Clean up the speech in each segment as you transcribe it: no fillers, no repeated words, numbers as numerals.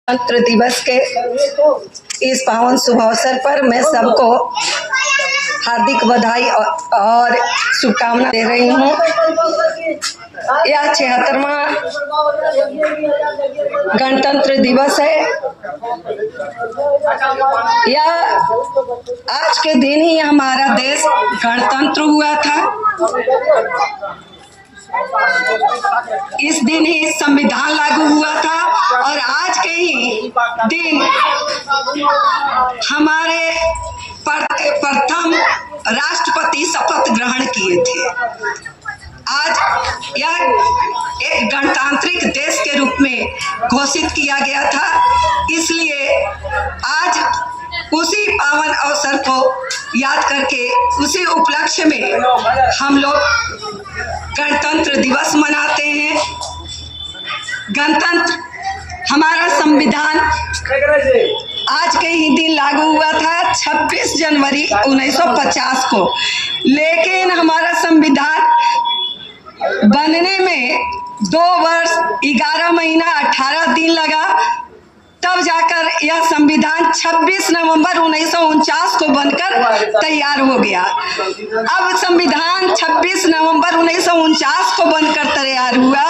गणतंत्र दिवस के इस पावन शुभ अवसर पर मैं सबको हार्दिक बधाई और शुभकामना दे रही हूँ। यह 76वां गणतंत्र दिवस है। यह आज के दिन ही हमारा देश गणतंत्र हुआ था। इस दिन ही संविधान लागू हुआ था और आज के ही दिन हमारे प्रथम राष्ट्रपति शपथ ग्रहण किए थे। आज यह एक गणतांत्रिक देश के रूप में घोषित किया गया था, इसलिए आज उसी पावन अवसर को याद करके उसी उपलक्ष्य में हम लोग गणतंत्र दिवस मनाते हैं। गणतंत्र हमारा संविधान आज के ही दिन लागू हुआ था 26 जनवरी 1950 को, लेकिन हमारा संविधान बनने में 2 वर्ष 11 महीना 18 दिन लगा। तब जाकर यह संविधान 26 नवंबर 1949 को बनकर तैयार हो गया। अब संविधान 26 नवंबर 1949 को बनकर तैयार हुआ,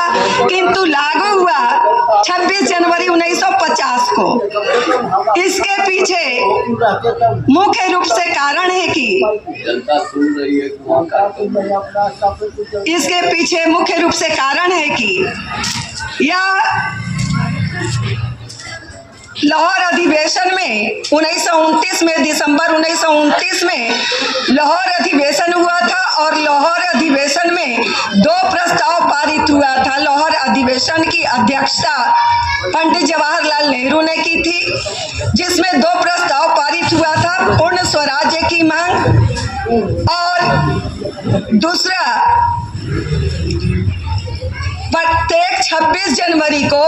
किंतु लागू हुआ 26 जनवरी 1950 को। इसके पीछे मुख्य रूप से कारण है कि यह लाहौर अधिवेशन में 1929 में दिसंबर 1929 में लाहौर अधिवेशन हुआ था और लाहौर अधिवेशन में 2 प्रस्ताव पारित हुआ था। लाहौर अधिवेशन की अध्यक्षता पंडित जवाहरलाल नेहरू ने की थी, जिसमें 2 प्रस्ताव पारित हुआ था। पूर्ण स्वराज्य की मांग और दूसरा प्रत्येक 26 जनवरी को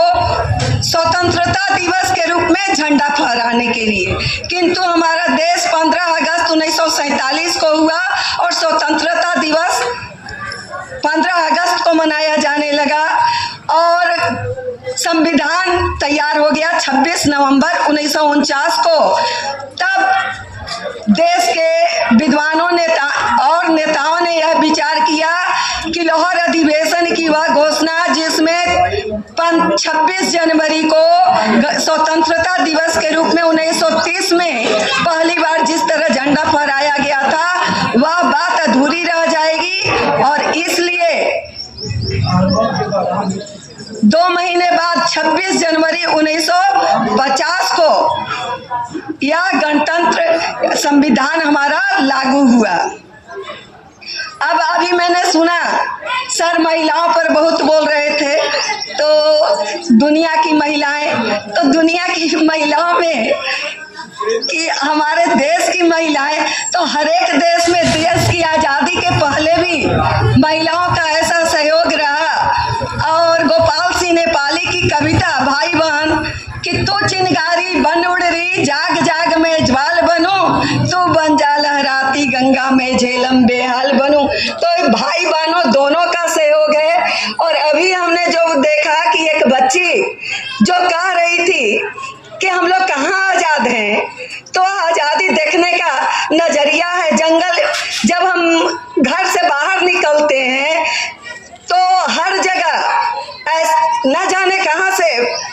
स्वतंत्रता दिवस के रूप में झंडा फहराने के लिए। किंतु हमारा देश 15 अगस्त 1947 को हुआ और स्वतंत्रता दिवस 15 अगस्त को मनाया जाने लगा और संविधान तैयार हो गया 26 नवंबर 1949 को। तब देश के विद्वानों नेताओं ने यह विचार किया कि लाहौर अधिवेशन की वह घोषणा जिसमें 26 जनवरी को स्वतंत्रता दिवस के रूप में 1930 में पहली बार जिस तरह झंडा फहराया गया था, वह बात अधूरी रह जाएगी और इसलिए 2 महीने बाद 26 जनवरी 1950 को यह गणतंत्र संविधान हमारा लागू हुआ। अब अभी मैंने सुना सर महिलाओं पर बहुत बोल रहे थे, तो दुनिया की महिलाओं में कि हमारे देश की महिलाएं, तो हर एक देश में देश की आज़ादी के पहले भी महिलाओं का ऐसा सहयोग रहा। और गोपाल सिंह नेपाली की कविता भाई बहन कि तू चिंगारी बन उड़ रही, जाग जाग में ज्वाल बनूं, तू बन जा लहराती गंगा में झेलम बेहाल बनूं। तो भाई बहनों दोनों का सहयोग है। और अभी हमने जो देखा कि एक बच्ची जो कह रही थी कि हम लोग कहाँ आज़ाद हैं, तो आज़ादी देखने का नजरिया है। जंगल जब हम घर से बाहर निकलते हैं तो हर जगह न जाने कहाँ से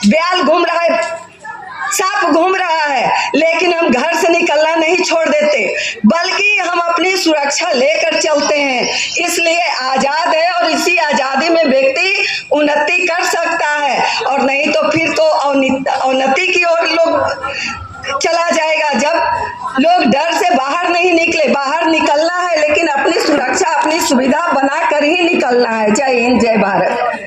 ब्याल घूम रहा है, सांप घूम रहा है, लेकिन हम घर से निकलना नहीं छोड़ देते, बल्कि हम अपनी सुरक्षा लेकर चलते हैं। इसलिए आज़ाद है और इसी आज़ादी में व्यक्ति उन्नति कर सकता है, और नहीं तो फिर तो अवनति की ओर लोग चला जाएगा। जब लोग डर से बाहर नहीं निकले, बाहर निकलना है लेकिन अपनी सुरक्षा अपनी सुविधा बना कर ही निकलना है। जय हिंद, जय भारत।